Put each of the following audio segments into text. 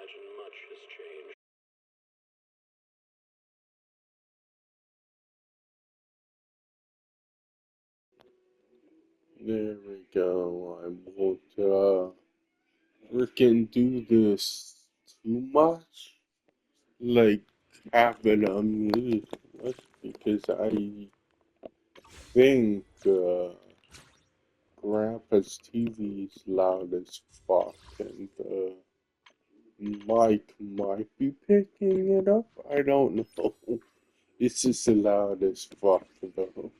imagine much has changed. There we go. I won't freaking do this too much. Like have it on mute because I think Grandpa's TV is loud as fuck and the mic might be picking it up. I don't know. It's just loud as fuck though.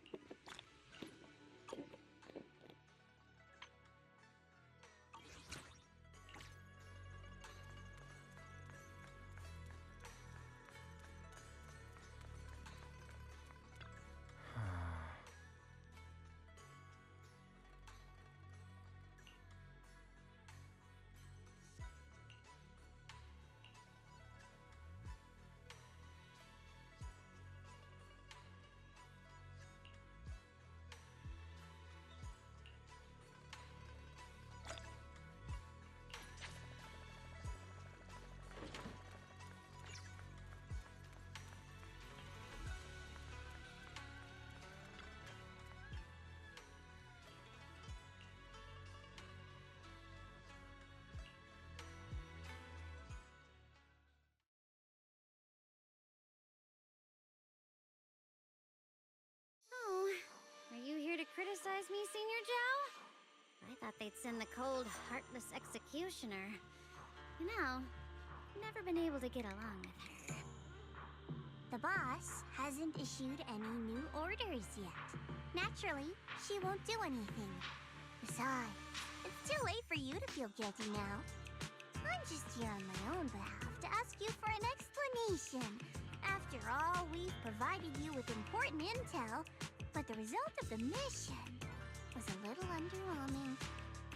Oh, are you here to criticize me, Senior Joe? I thought they'd send the cold, heartless executioner. You know, never been able to get along with her. The boss hasn't issued any new orders yet. Naturally, she won't do anything. Besides, it's too late for you to feel guilty now. I'm just here on my own behalf to ask you for an explanation. After all, we've provided you with important intel, but the result of the mission was a little underwhelming.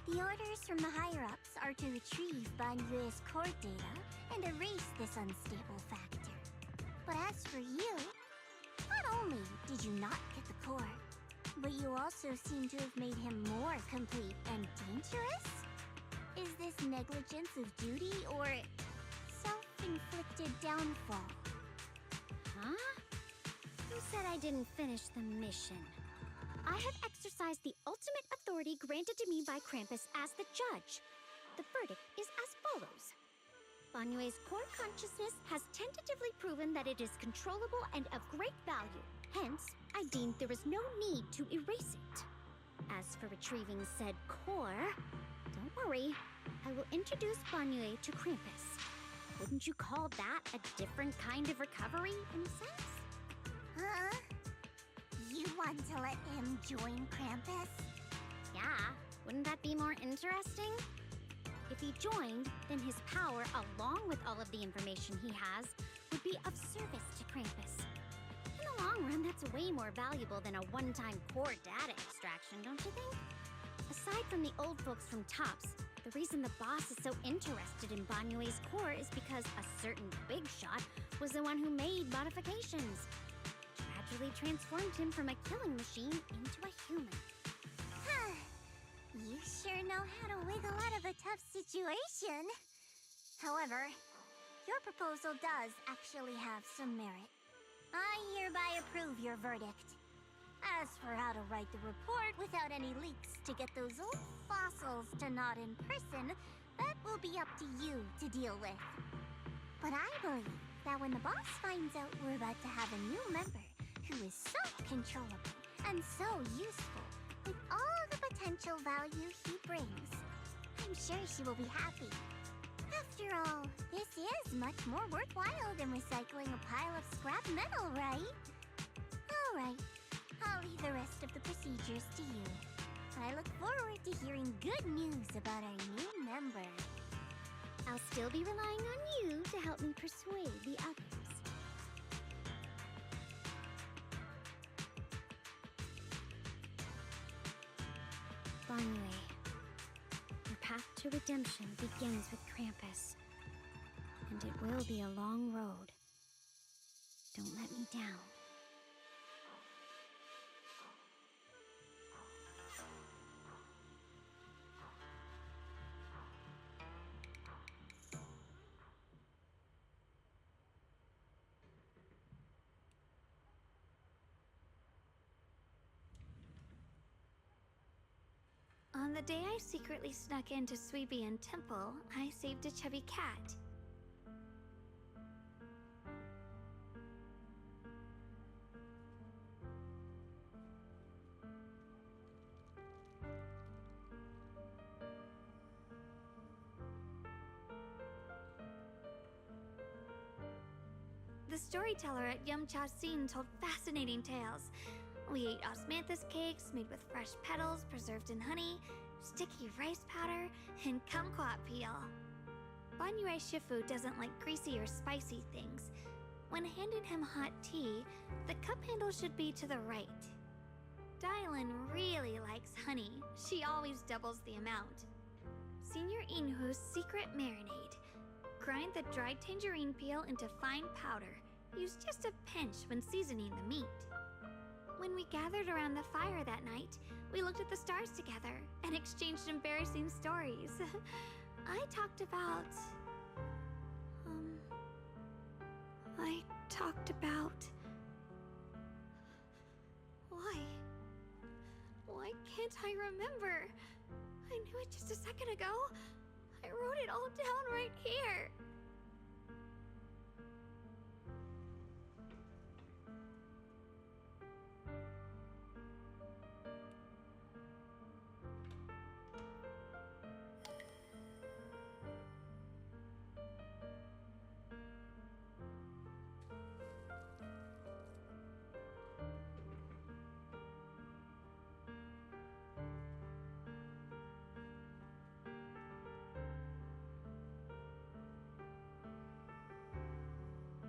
The orders from the higher-ups are to retrieve Banyue's core data and erase this unstable factor. But as for you, not only did you not get the core, but you also seem to have made him more complete and dangerous? Is this negligence of duty or self-inflicted downfall? Huh? Who said I didn't finish the mission? I have exercised the ultimate authority granted to me by Krampus as the judge. The verdict is as follows. Banyue's core consciousness has tentatively proven that it is controllable and of great value. Hence, I deemed there is no need to erase it. As for retrieving said core, don't worry. I will introduce Banyue to Krampus. Wouldn't you call that a different kind of recovery, in a sense? Huh? You want to let him join Krampus? Yeah, wouldn't that be more interesting? If he joined, then his power, along with all of the information he has, would be of service to Krampus. In the long run, that's way more valuable than a one-time core data extraction, don't you think? Aside from the old folks from TOPS, the reason the boss is so interested in Banyue's core is because a certain big shot was the one who made modifications. Gradually transformed him from a killing machine into a human. You sure know how to wiggle out of a tough situation. However, your proposal does actually have some merit. I hereby approve your verdict. As for how to write the report without any leaks to get those old fossils to nod in person, that will be up to you to deal with. But I believe that when the boss finds out we're about to have a new member who is so controllable and so useful, with all the potential value he brings, I'm sure she will be happy. After all, this is much more worthwhile than recycling a pile of scrap metal, right? Alright, I'll leave the rest of the procedures to you. I look forward to hearing good news about our new member. I'll still be relying on you to help me persuade the others. Banyue, your path to redemption begins with Krampus, and it will be a long road. Don't let me down. On the day I secretly snuck into Sweebian Temple, I saved a chubby cat. The storyteller at Yumcha Scene told fascinating tales. We ate osmanthus cakes made with fresh petals preserved in honey, sticky rice powder, and kumquat peel. Banyue Shifu doesn't like greasy or spicy things. When handing him hot tea, the cup handle should be to the right. Dylan really likes honey. She always doubles the amount. Senior Inhu's secret marinade. Grind the dried tangerine peel into fine powder. Use just a pinch when seasoning the meat. When we gathered around the fire that night, we looked at the stars together and exchanged embarrassing stories. I talked about... Why can't I remember? I knew it just a second ago. I wrote it all down right here.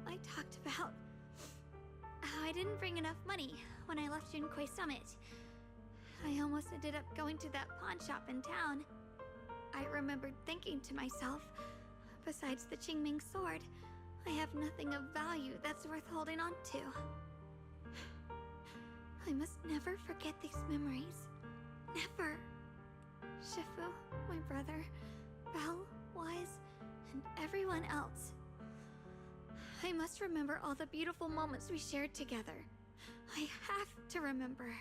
I talked about how I didn't bring enough money when I left Junkoi Summit. I almost ended up going to that pawn shop in town. I remembered thinking to myself, besides the Qingming sword, I have nothing of value that's worth holding on to. I must never forget these memories. Never. Shifu, my brother, Belle, Wise, and everyone else. I must remember all the beautiful moments we shared together. I have to remember.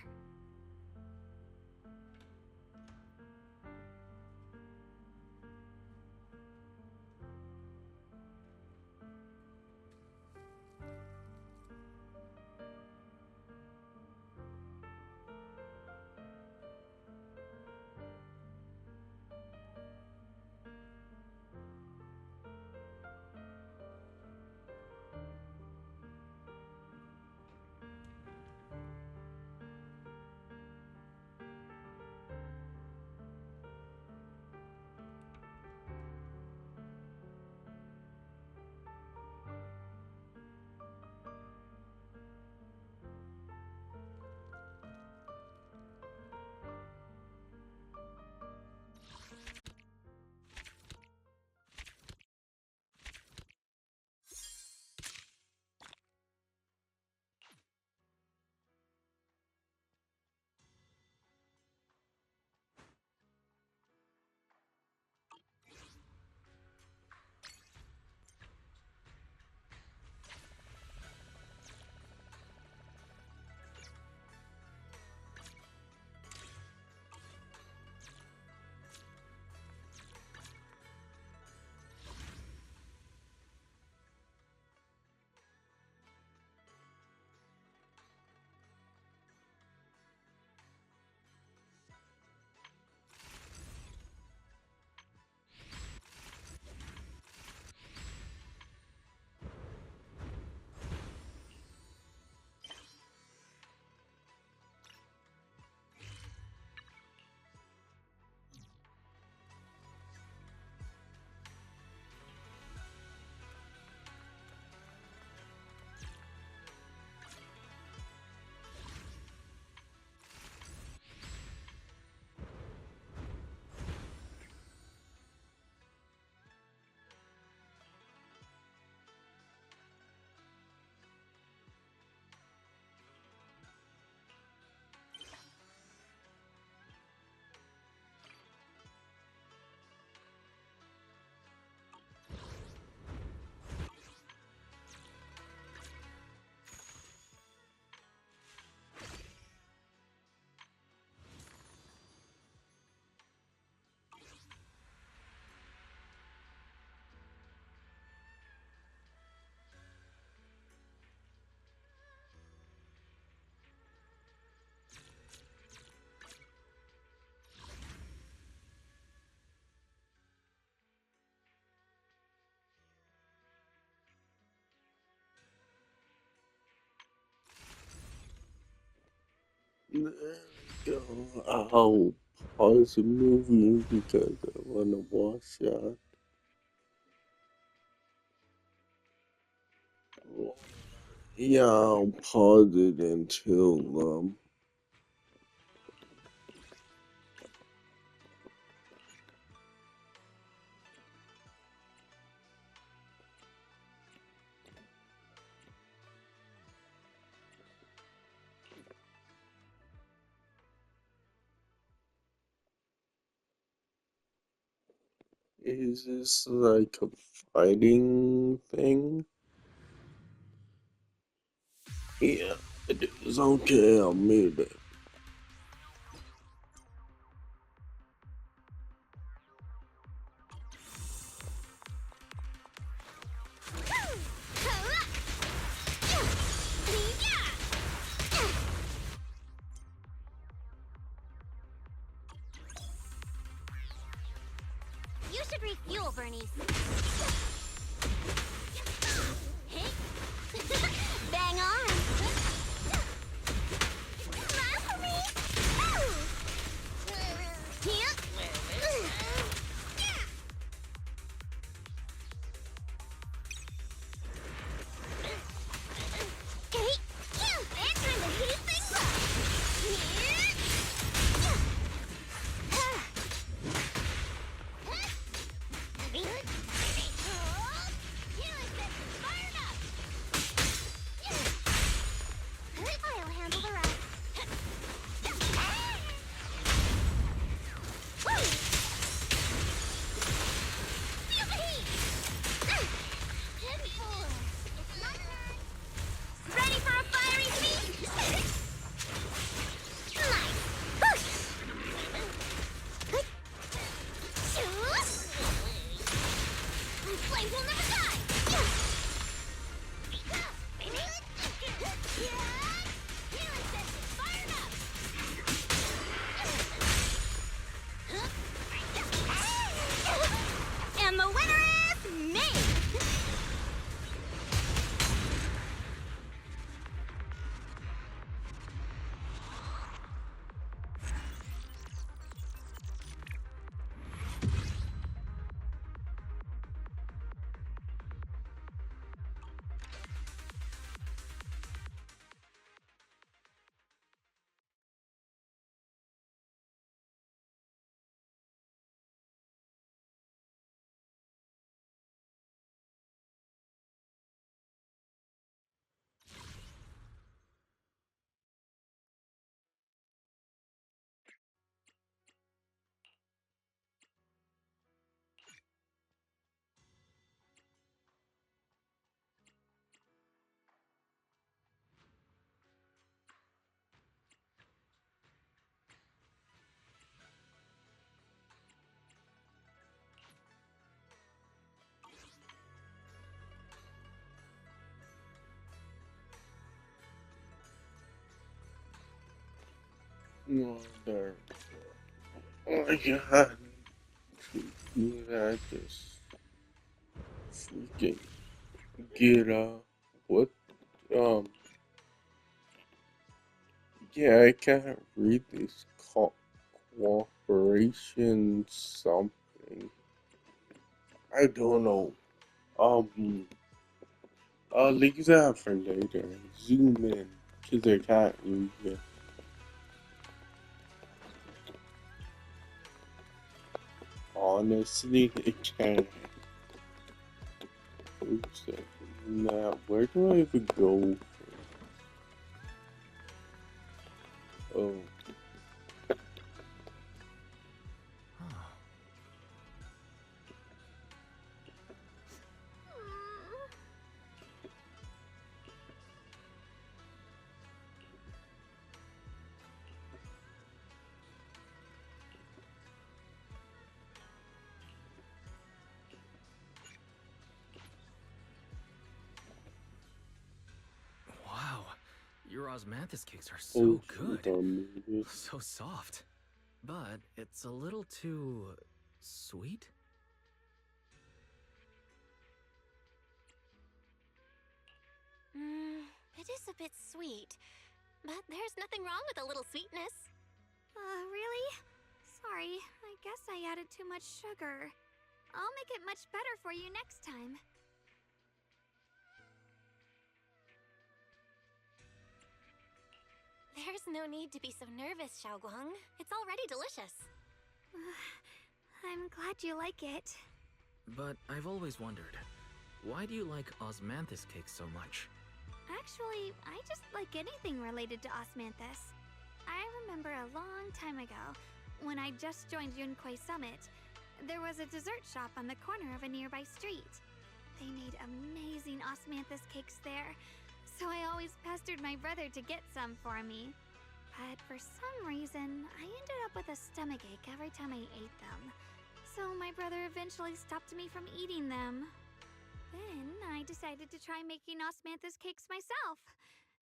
Go. I'll pause the movie because I want to watch that. Yeah, I'll pause it until is this like a fighting thing? Yeah, it is. Okay, I'll mute it. You should refuel, Bernice. Bang on. Smile for me. Answering the heat things up. I'll handle the rest. Feel the heat! It's my turn. Ready for a fiery feast? Nice! Shoot! Flames will never die! Healing session fired up! And the winner is me! Mother. Oh my god. I just freaking get what um yeah, I can't read this cooperation something. I don't know. Leave that for later. Zoom in, cause I can't read it. Honestly, I can't. Oops. Now, where do I even go? Oh, Wow, your osmanthus cakes are oh, so good. shoot, So soft. But it's a little too sweet? It is a bit sweet. But there's nothing wrong with a little sweetness. Really? Sorry, I guess I added too much sugar. I'll make it much better for you next time. There's no need to be so nervous, Xiaoguang. It's already delicious. I'm glad you like it. But I've always wondered, why do you like osmanthus cake so much? Actually, I just like anything related to osmanthus. I remember a long time ago, when I just joined Yunquei Summit, there was a dessert shop on the corner of a nearby street. They made amazing osmanthus cakes there, so I always pestered my brother to get some for me. But for some reason, I ended up with a stomachache every time I ate them. So my brother eventually stopped me from eating them. Then I decided to try making osmanthus cakes myself.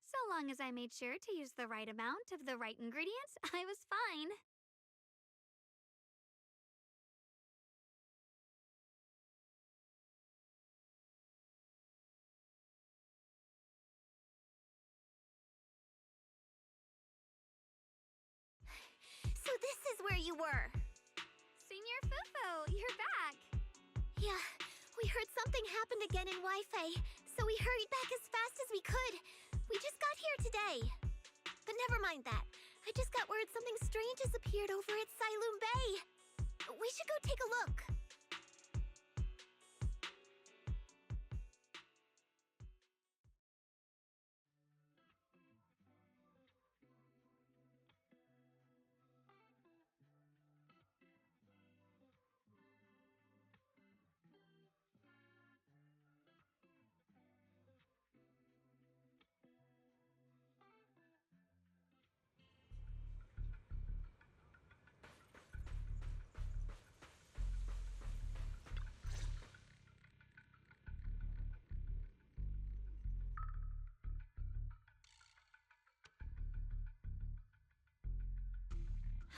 So long as I made sure to use the right amount of the right ingredients, I was fine. So this is where you were. Senior Fufu, you're back. Yeah, we heard something happened again in Wi-Fi, so we hurried back as fast as we could. We just got here today. But never mind that. I just got word something strange has appeared over at Sailoon Bay. We should go take a look.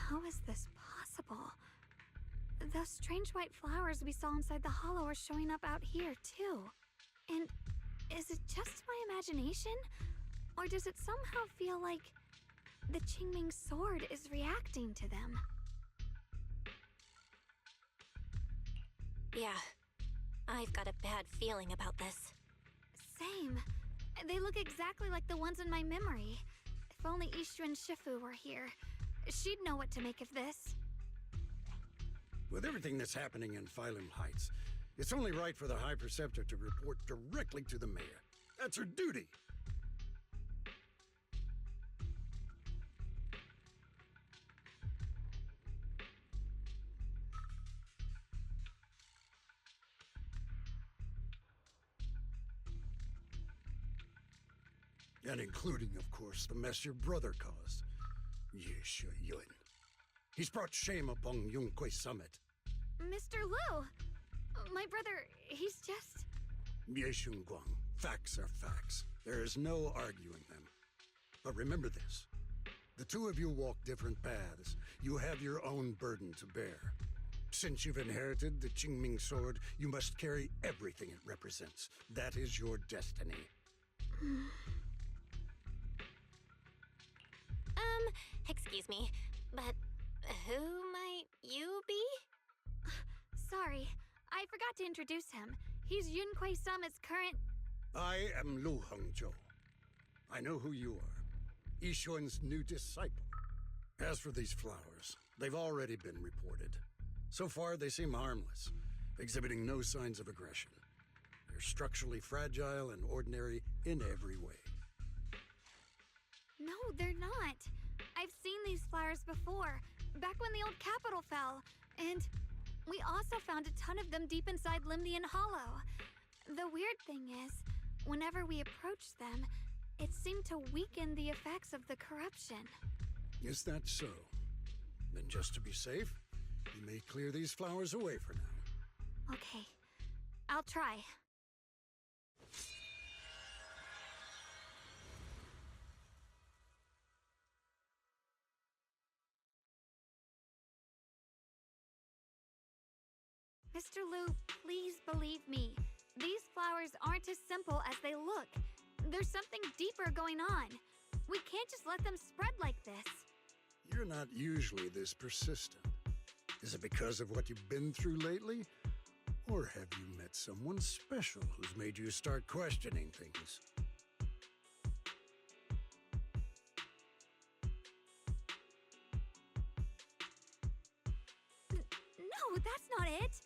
How is this possible? Those strange white flowers we saw inside the hollow are showing up out here, too. And is it just my imagination? Or does it somehow feel like the Qingming sword is reacting to them? Yeah, I've got a bad feeling about this. Same. They look exactly like the ones in my memory. If only Ishu and Shifu were here. She'd know what to make of this. With everything that's happening in Phylum Heights, it's only right for the High Preceptor to report directly to the mayor. That's her duty. And including, of course, the mess your brother caused. Yeshu Yun. He's brought shame upon Yunquei Summit. Mr. Liu! My brother, he's just... Yeshun Guang, facts are facts. There is no arguing them. But remember this. The two of you walk different paths. You have your own burden to bear. Since you've inherited the Qingming sword, you must carry everything it represents. That is your destiny. Excuse me, but who might you be? Sorry, I forgot to introduce him. He's Yunquei Summit's current... I am Lu Hengzhou. I know who you are. Yishun's new disciple. As for these flowers, they've already been reported. So far, they seem harmless, exhibiting no signs of aggression. They're structurally fragile and ordinary in every way. No, they're not. I've seen these flowers before, back when the old capital fell, and we also found a ton of them deep inside Limdian Hollow. The weird thing is, whenever we approached them, it seemed to weaken the effects of the corruption. Is that so? Then just to be safe, you may clear these flowers away for now. Okay, I'll try. Mr. Liu, please believe me. These flowers aren't as simple as they look. There's something deeper going on. We can't just let them spread like this. You're not usually this persistent. Is it because of what you've been through lately? Or have you met someone special who's made you start questioning things? No, that's not it.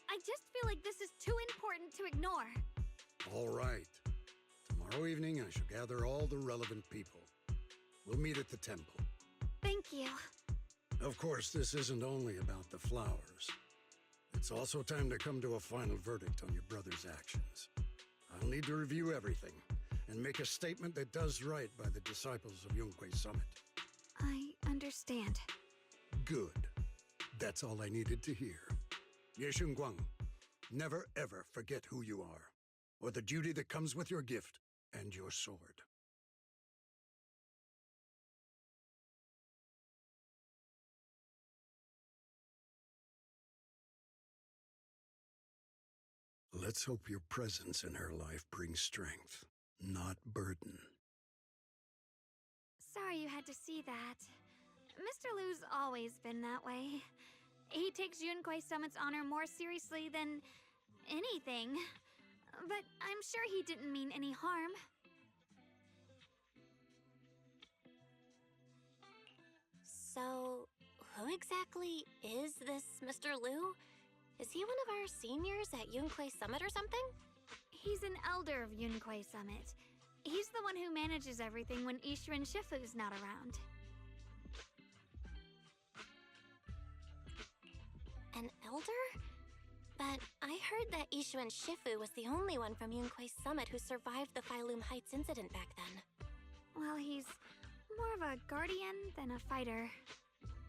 I just feel like this is too important to ignore. All right. Tomorrow evening, I shall gather all the relevant people. We'll meet at the temple. Thank you. Of course, this isn't only about the flowers. It's also time to come to a final verdict on your brother's actions. I'll need to review everything and make a statement that does right by the disciples of Yunquei Summit. I understand. Good. That's all I needed to hear. Yeshun Guang, never ever forget who you are, or the duty that comes with your gift and your sword. Let's hope your presence in her life brings strength, not burden. Sorry you had to see that. Mr. Lu's always been that way. He takes Yunquei Summit's honor more seriously than anything. But I'm sure he didn't mean any harm. So, who exactly is this Mr. Lu? Is he one of our seniors at Yunquei Summit or something? He's an elder of Yunquei Summit. He's the one who manages everything when Ishu and Shifu's not around. An elder? But I heard that Ishu and Shifu was the only one from Yunquei Summit who survived the Phylum Heights incident back then. Well, he's more of a guardian than a fighter.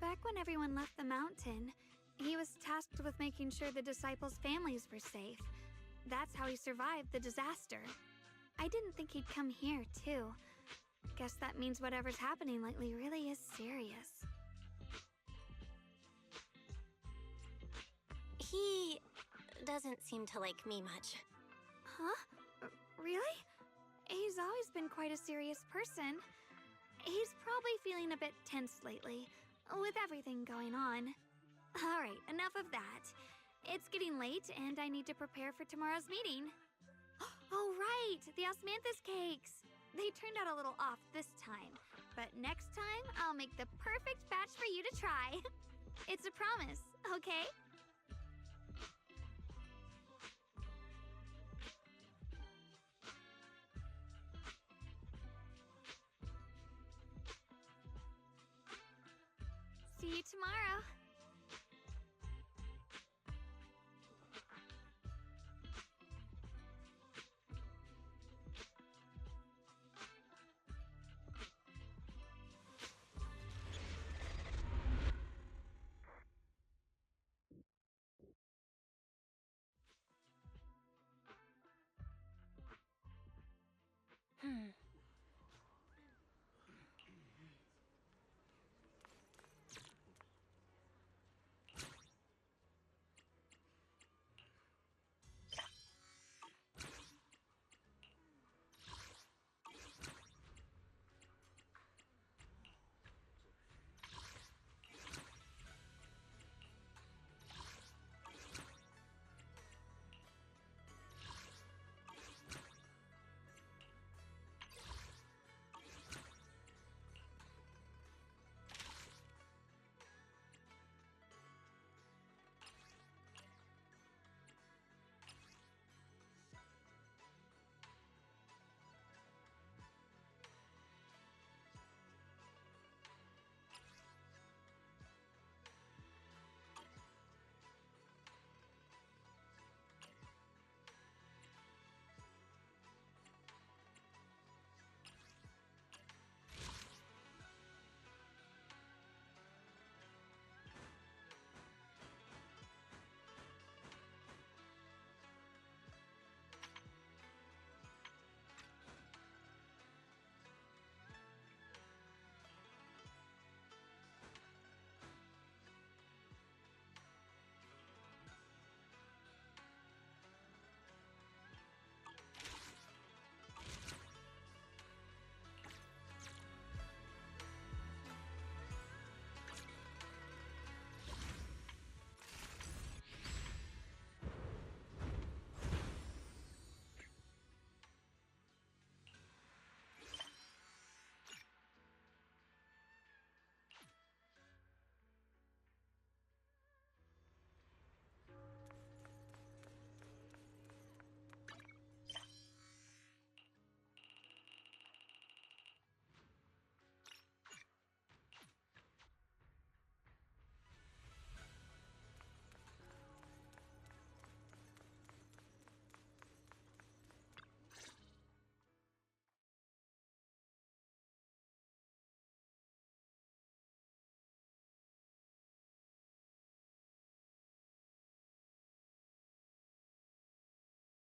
Back when everyone left the mountain, he was tasked with making sure the disciples' families were safe. That's how he survived the disaster. I didn't think he'd come here, too. Guess that means whatever's happening lately really is serious. He doesn't seem to like me much. Huh? Really? He's always been quite a serious person. He's probably feeling a bit tense lately, with everything going on. Alright, enough of that. It's getting late, and I need to prepare for tomorrow's meeting. Oh right, the osmanthus cakes! They turned out a little off this time, but next time I'll make the perfect batch for you to try. It's a promise, okay? See you tomorrow.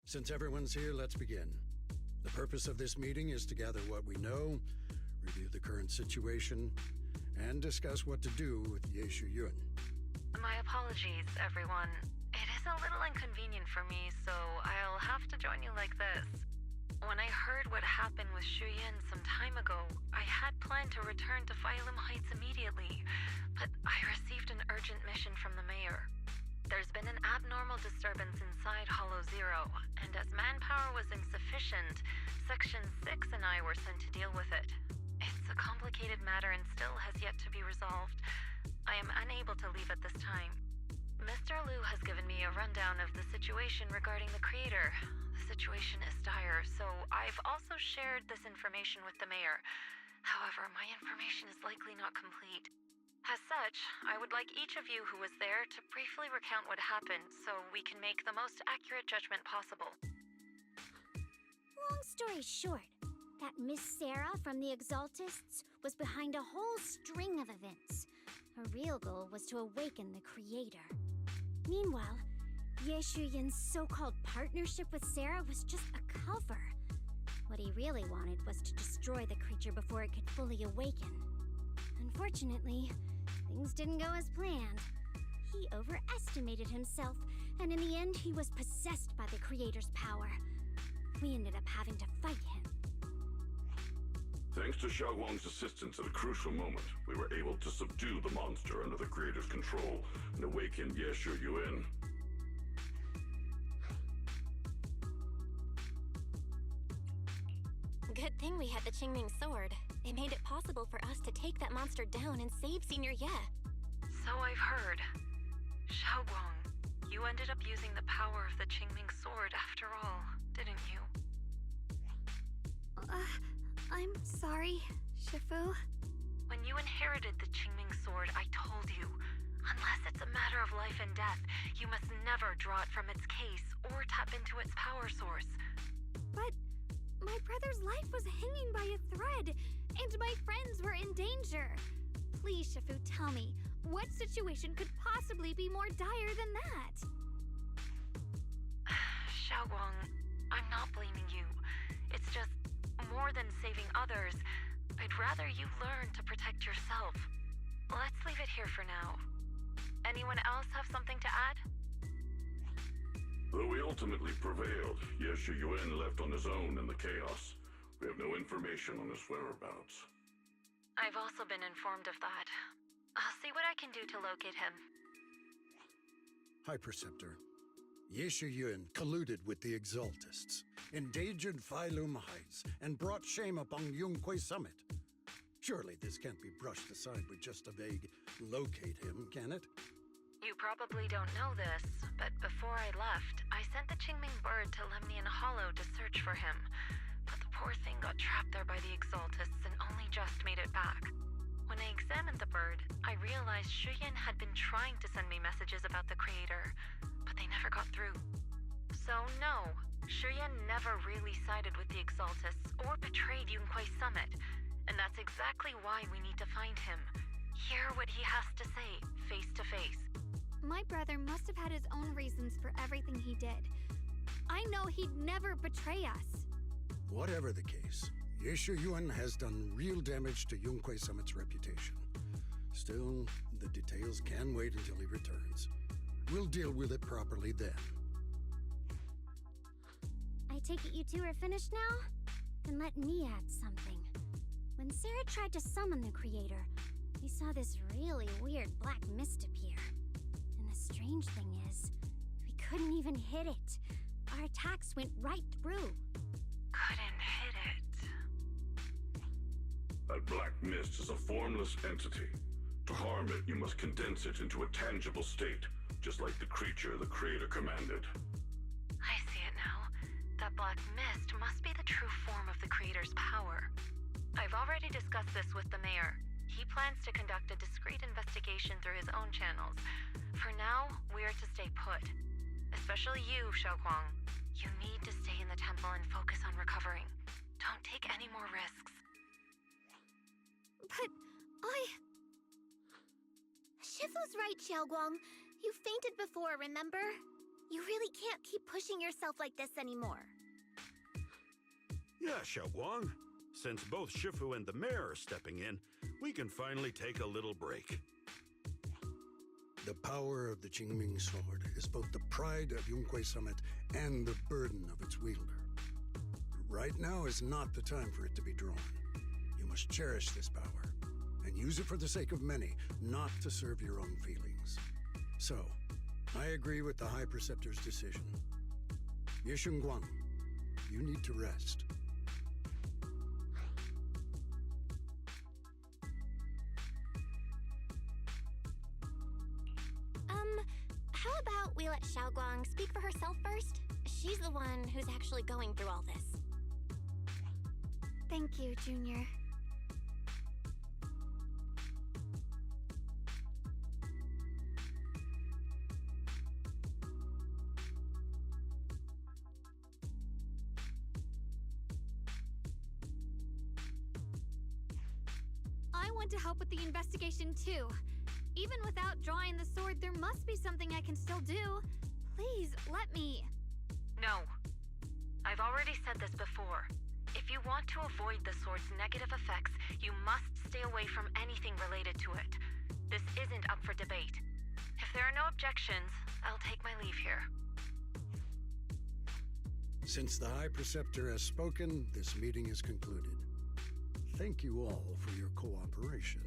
Since everyone's here, let's begin. The purpose of this meeting is to gather what we know, review the current situation, and discuss what to do with Ye Yun. My apologies, everyone. It is a little inconvenient for me, so I'll have to join you like this. When I heard what happened with Shuyin some time ago, I had planned to return to Phylum Heights immediately, but I received an urgent mission from the mayor. There's been an abnormal disturbance inside Hollow Zero, and as manpower was insufficient, Section 6 and I were sent to deal with it. It's a complicated matter and still has yet to be resolved. I am unable to leave at this time. Mr. Liu has given me a rundown of the situation regarding the creator. The situation is dire, so I've also shared this information with the mayor. However, my information is likely not complete. As such, I would like each of you who was there to briefly recount what happened so we can make the most accurate judgment possible. Long story short, that Miss Sarah from the Exaltists was behind a whole string of events. Her real goal was to awaken the creator. Meanwhile, Ye Yun's so-called partnership with Sarah was just a cover. What he really wanted was to destroy the creature before it could fully awaken. Unfortunately, things didn't go as planned. He overestimated himself, and in the end, he was possessed by the creator's power. We ended up having to fight him. Thanks to Xiaoguang's assistance at a crucial moment, we were able to subdue the monster under the creator's control and awaken Ye Yun. Good thing we had the Qingming sword. It made it possible for us to take that monster down and save Senior Ye. So I've heard. Xiaoguang, you ended up using the power of the Qingming sword after all, didn't you? I'm sorry, Shifu. When you inherited the Qingming sword, I told you, unless it's a matter of life and death, you must never draw it from its case or tap into its power source. But my brother's life was hanging by a thread, and my friends were in danger. Please, Shifu, tell me, what situation could possibly be more dire than that? Xiaoguang, I'm not blaming you. It's just, more than saving others, I'd rather you learn to protect yourself. Let's leave it here for now. Anyone else have something to add? Though we ultimately prevailed, Ye Yun left on his own in the chaos. We have no information on his whereabouts. I've also been informed of that. I'll see what I can do to locate him. Hi, Preceptor. Ye Yun colluded with the Exaltists, endangered Phylum Heights, and brought shame upon Yunquay Summit. Surely this can't be brushed aside with just a vague locate him, can it? You probably don't know this, but before I left, I sent the Qingming bird to Lemnian Hollow to search for him. But the poor thing got trapped there by the Exaltists and only just made it back. When I examined the bird, I realized Shuyin had been trying to send me messages about the creator, but they never got through. So no, Shuyin never really sided with the Exaltists or betrayed Yunquay Summit, and that's exactly why we need to find him. Hear what he has to say, face to face. My brother must have had his own reasons for everything he did. I know he'd never betray us. Whatever the case, Ye Yun has done real damage to Yunquay Summit's reputation. Still, the details can wait until he returns. We'll deal with it properly then. I take it you two are finished now? Then let me add something. When Sarah tried to summon the creator, we saw this really weird black mist appear. And the strange thing is, we couldn't even hit it. Our attacks went right through. Couldn't hit it. That black mist is a formless entity. To harm it, you must condense it into a tangible state, just like the creature the creator commanded. I see it now. That black mist must be the true form of the creator's power. I've already discussed this with the mayor. He plans to conduct a discreet investigation through his own channels. For now, we're to stay put. Especially you, Xiaoguang. You need to stay in the temple and focus on recovering. Don't take any more risks. But Shifu's right, Xiaoguang. You fainted before, remember? You really can't keep pushing yourself like this anymore. Yeah, Xiaoguang. Since both Shifu and the mayor are stepping in, we can finally take a little break. The power of the Qingming sword is both the pride of Yunhui Summit and the burden of its wielder. Right now is not the time for it to be drawn. You must cherish this power and use it for the sake of many, not to serve your own feelings. So, I agree with the High Preceptor's decision. Yishun Guang, you need to rest. How about we let Xiaoguang speak for herself first? She's the one who's actually going through all this. Thank you, Junior. I want to help with the investigation too. Even without drawing the sword, there must be something I can still do. Please, let me. No. I've already said this before. If you want to avoid the sword's negative effects, you must stay away from anything related to it. This isn't up for debate. If there are no objections, I'll take my leave here. Since the High Preceptor has spoken, this meeting is concluded. Thank you all for your cooperation.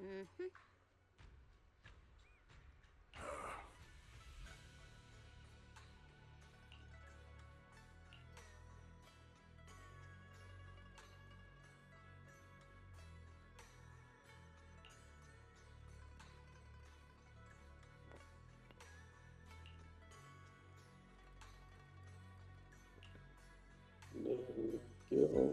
Mm-hmm. There we go.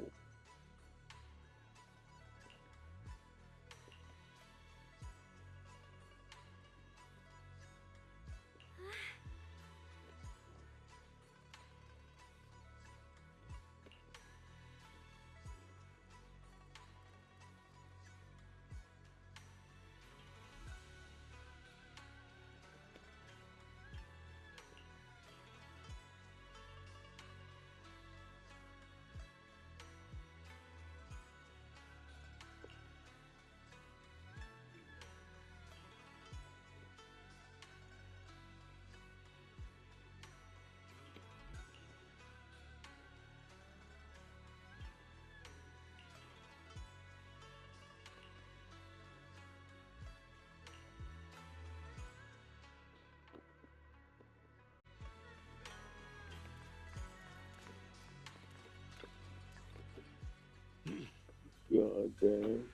God damn.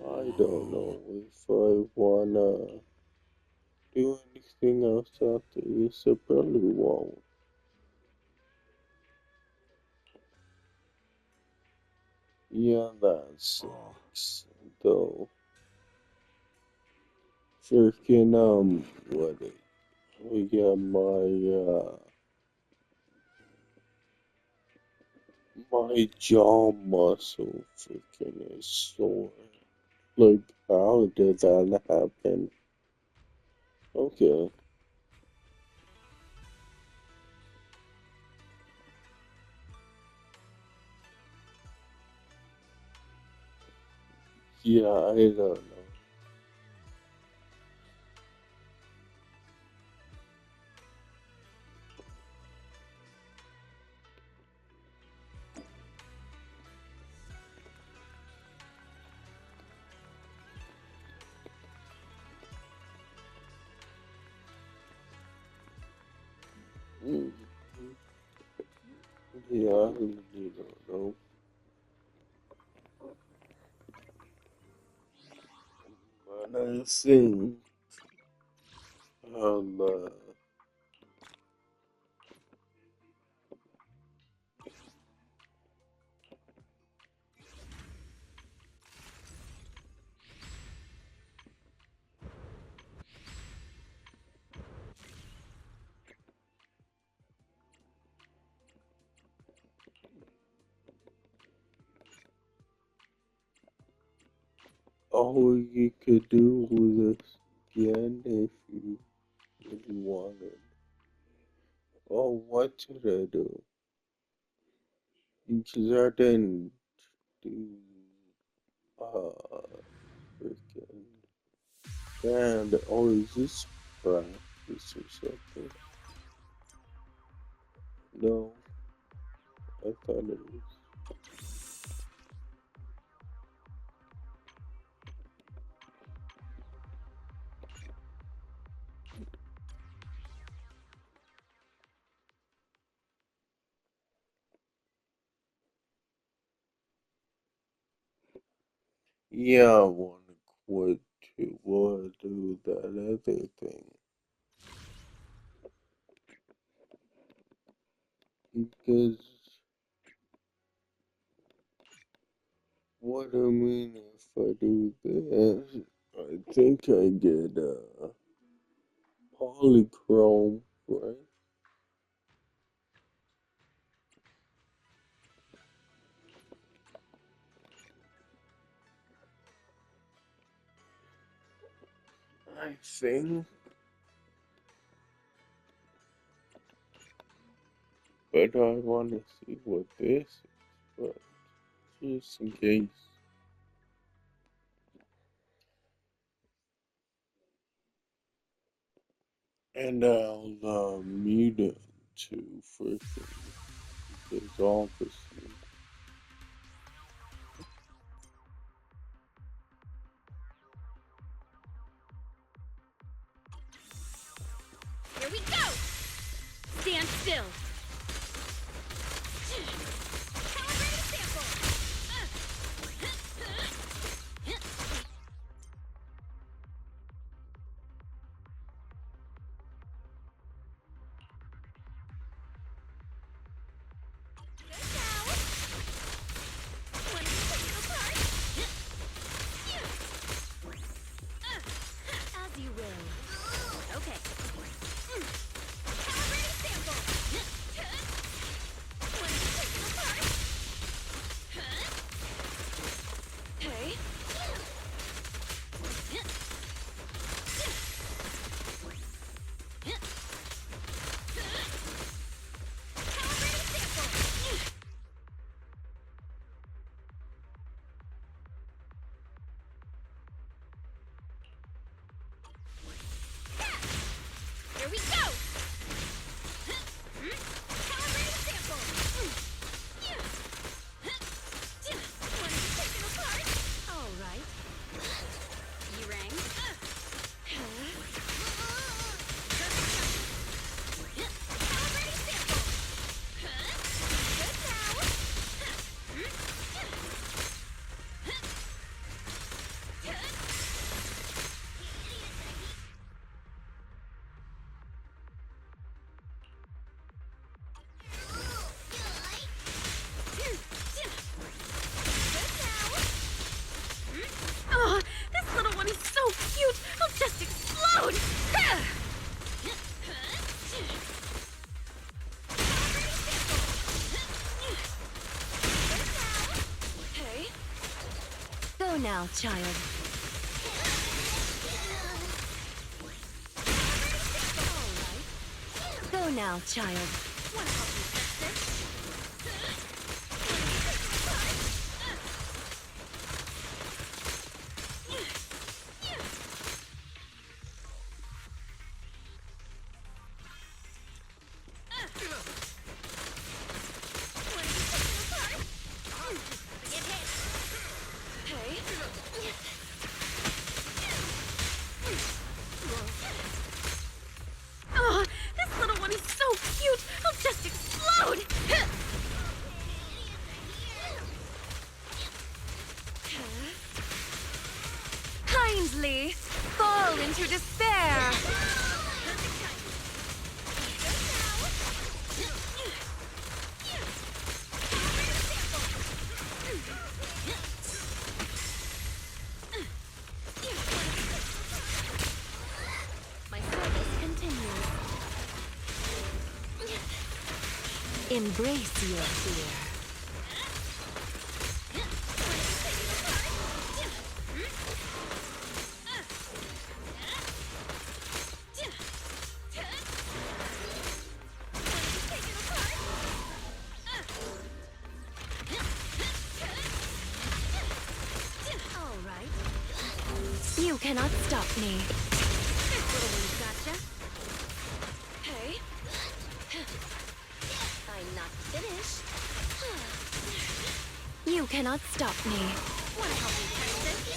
I don't know if I wanna do anything else after this. I probably won't. Yeah, that sucks. Though. Freaking, what it? Yeah, my jaw muscle freaking is sore. Like, how did that happen? Okay. Yeah, I don't know. Mm. Yeah, I really don't know. And I think I'll all you could do with this again if you really wanted. Oh, what should I do? Because I didn't do freaking and oh, is this practice or something? No, I thought it was. Yeah, I want to quit too. Will I do that other thing? Because what I mean if I do this, I think I get polychrome, right? I think, but I want to see what this is, but just in case. And I'll mute it to freaking his office. Here we go! Stand still! Calibrated sample! As you will. Okay. Calibrated sample! Okay. Here we go! Calibrated sample! Want to take it apart? All right. E-ring. Calibrated sample! Good now! Oh, this little one is so cute! I'll just explode! Okay. Go now, child. Go now, child. Wanna help me fix this? Oh, this little one is so cute! I'll just explode! blindly fall into despair. My service continues. Embrace your fear. You cannot stop me. Gotcha. Hey. I'm not finished. You cannot stop me. Wanna help me test this?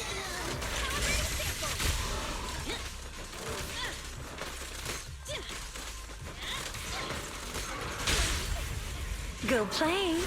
Go play.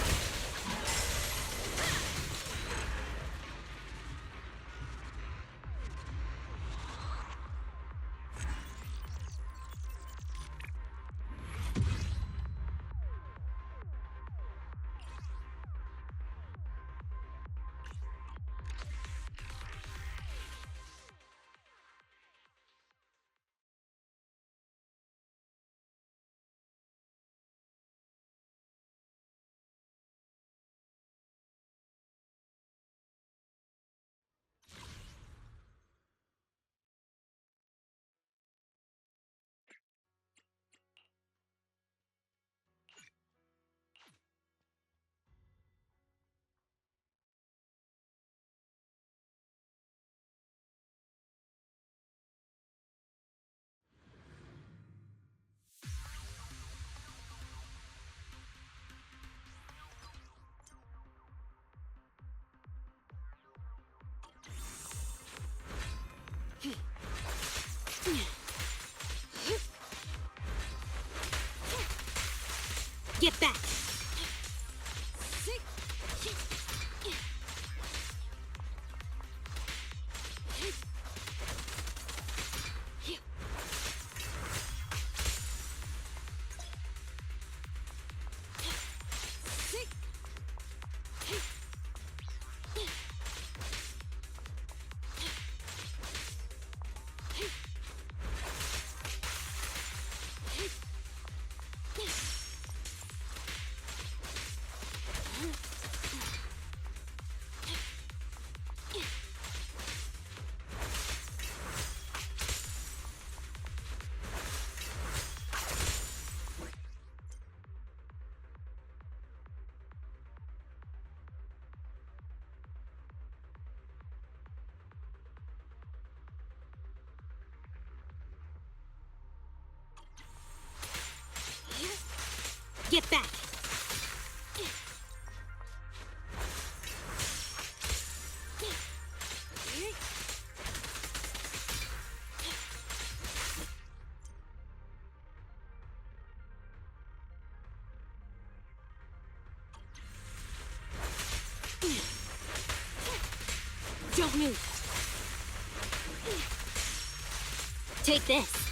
Get back! Get back! Don't move! Take this!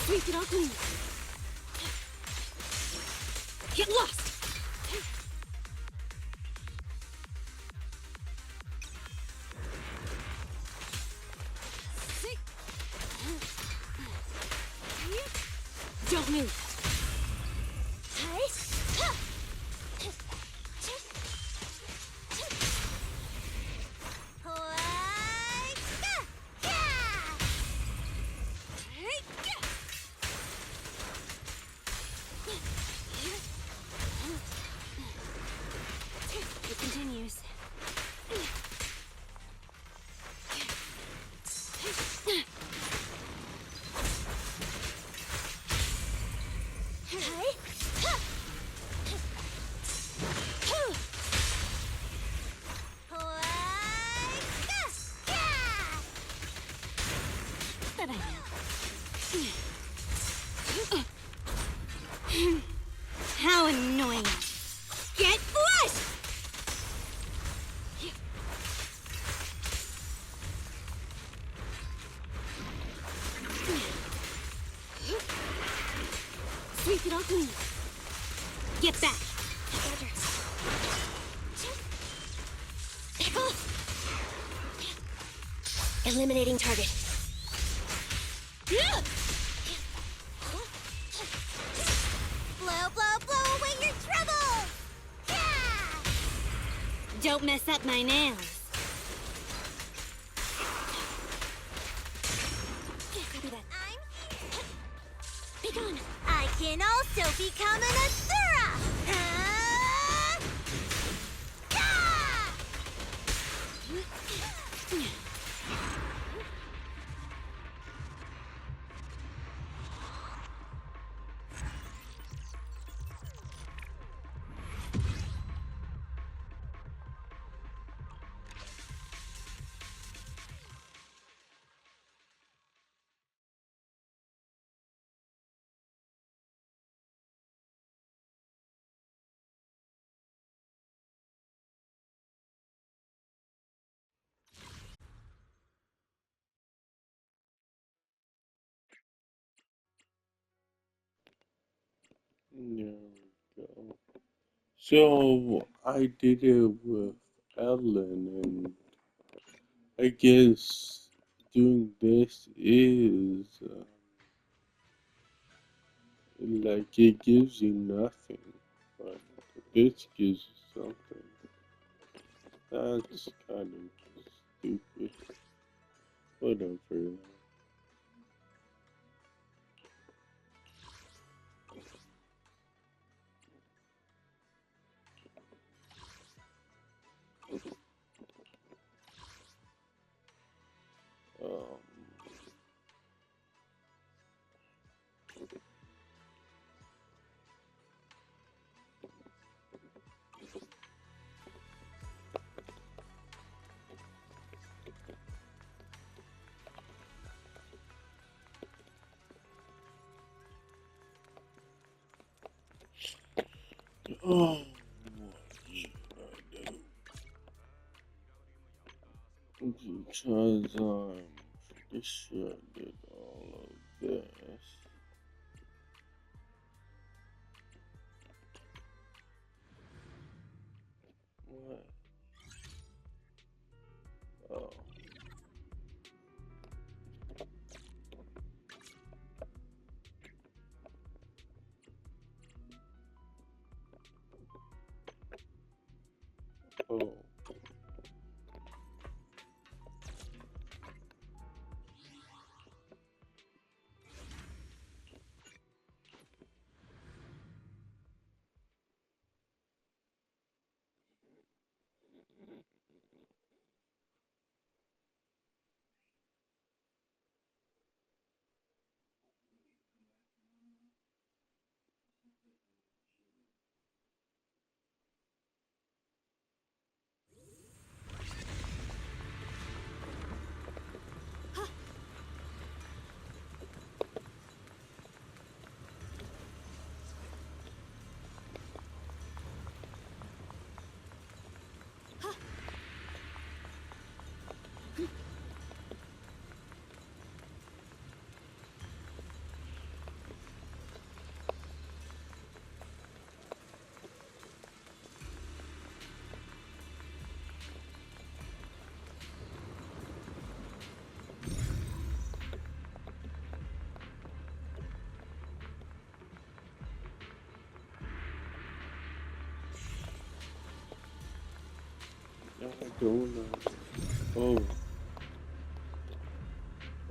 Sweep it all clean. Get lost! Don't move! charger. Pickle! Eliminating target. Blow, blow, blow away your trouble! Yeah! Don't mess up my nails. Copy that. I'm here. Be gone. I can also become an Asura! Huh? Ah! There we go. So I did it with Ellen, and I guess doing this is like it gives you nothing, but this gives you something. That's kind of stupid. Whatever. Um, oh, what should I do? Because I'm pretty sure I did all of this. What? Oh. Oh. I don't know. Oh.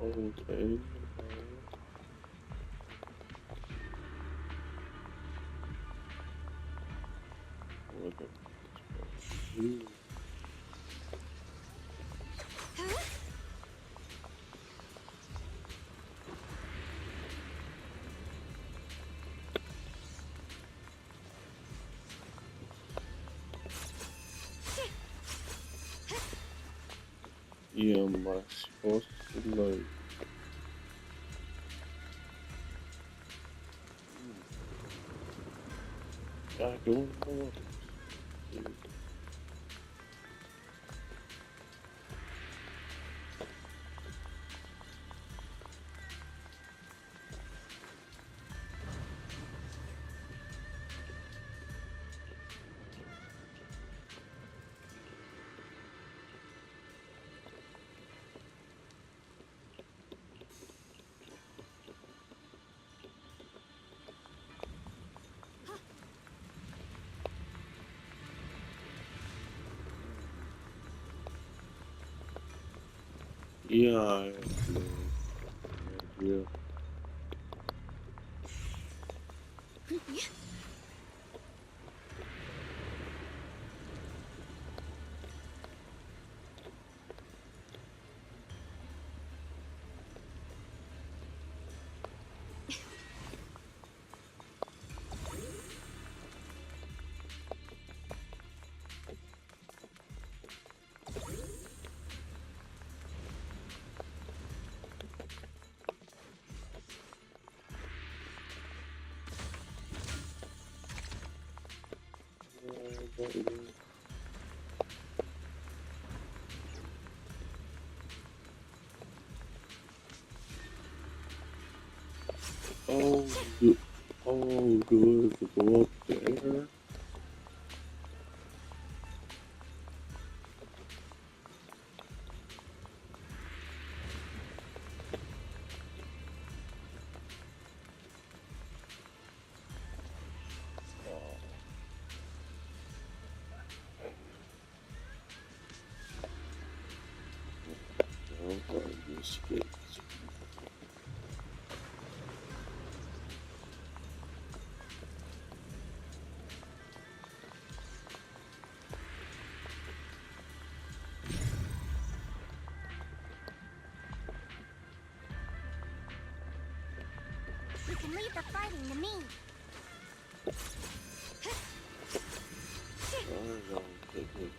Okay. What am I supposed to do? Yeah, am I supposed to like? I don't know what to do. Yeah, I have no idea. Oh, good to go up there. Oh, this gets You can leave the fighting to me. I don't think it.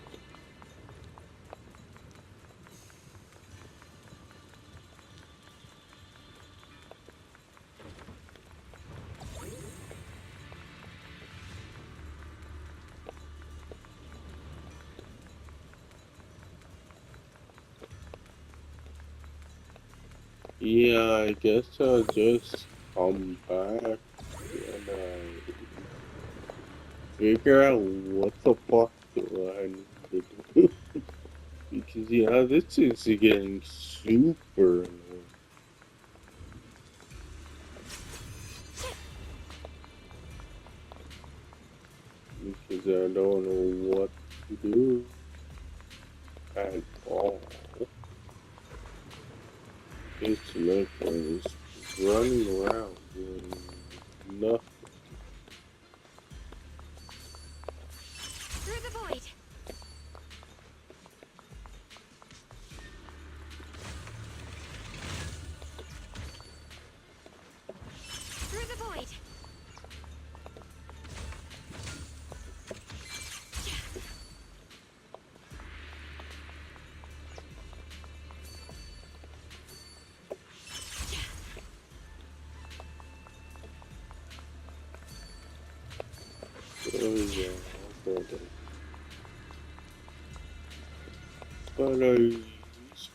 Yeah, I guess I'll just come back and figure out what the fuck do I need to do. Because, yeah, this is getting super annoying. Because I don't know what to do at all. It's like I was running around doing nothing. Through the void. Through the void. Oh yeah, but I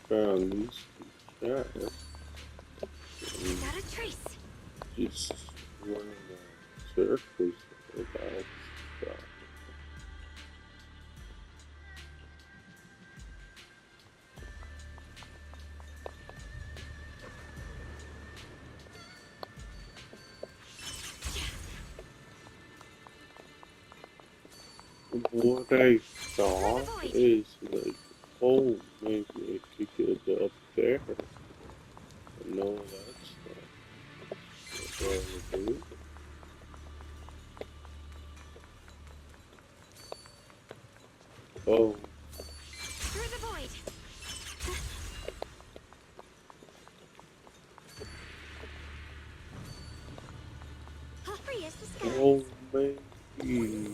found these cats and Got a trace. just running around circles about stuff. What I thought is like, oh, maybe I could get up there and all that stuff. What I would do. Oh, Through the void. Free as the skies. oh, maybe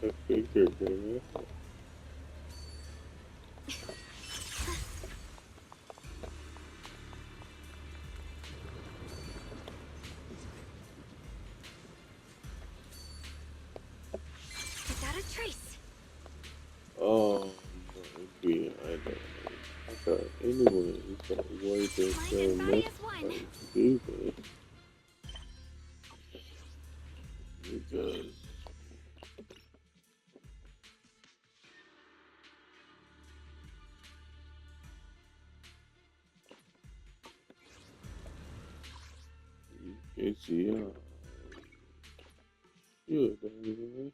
I figured it out. Got a trace. Oh, maybe I don't know. Okay, anyways, why there's Mind so and body much as one. time to do this? Because it's yeah, good anyways.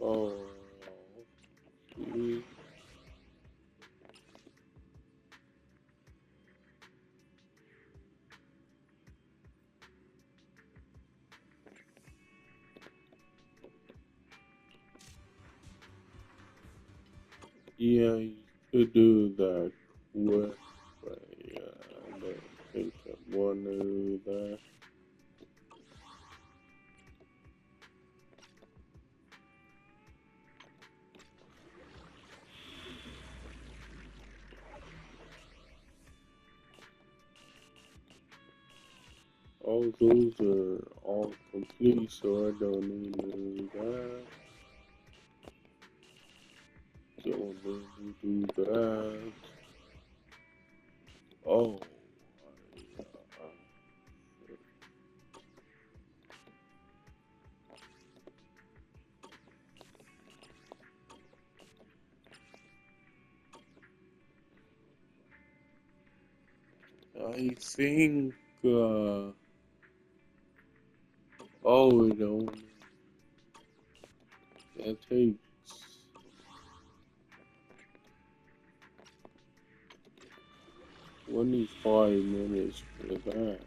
Oh, see. Yeah, you could do that quick, but yeah, I don't think I want to do that. All those are all complete, so I don't need to do that. Don't need to do that. Oh, I think, oh, it only, that takes 25 minutes for that.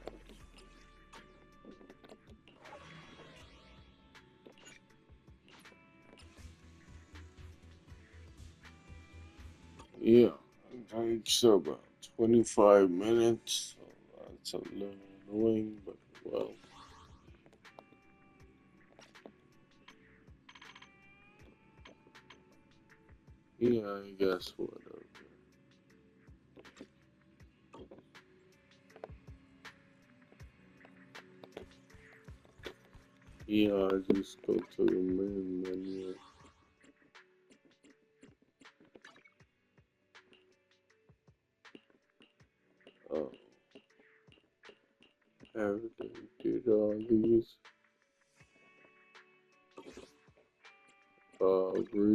Yeah, it takes about 25 minutes, so that's a little annoying, but well. Yeah, I guess whatever. Yeah, I just go to the main menu. Oh, everything, did all these. Agree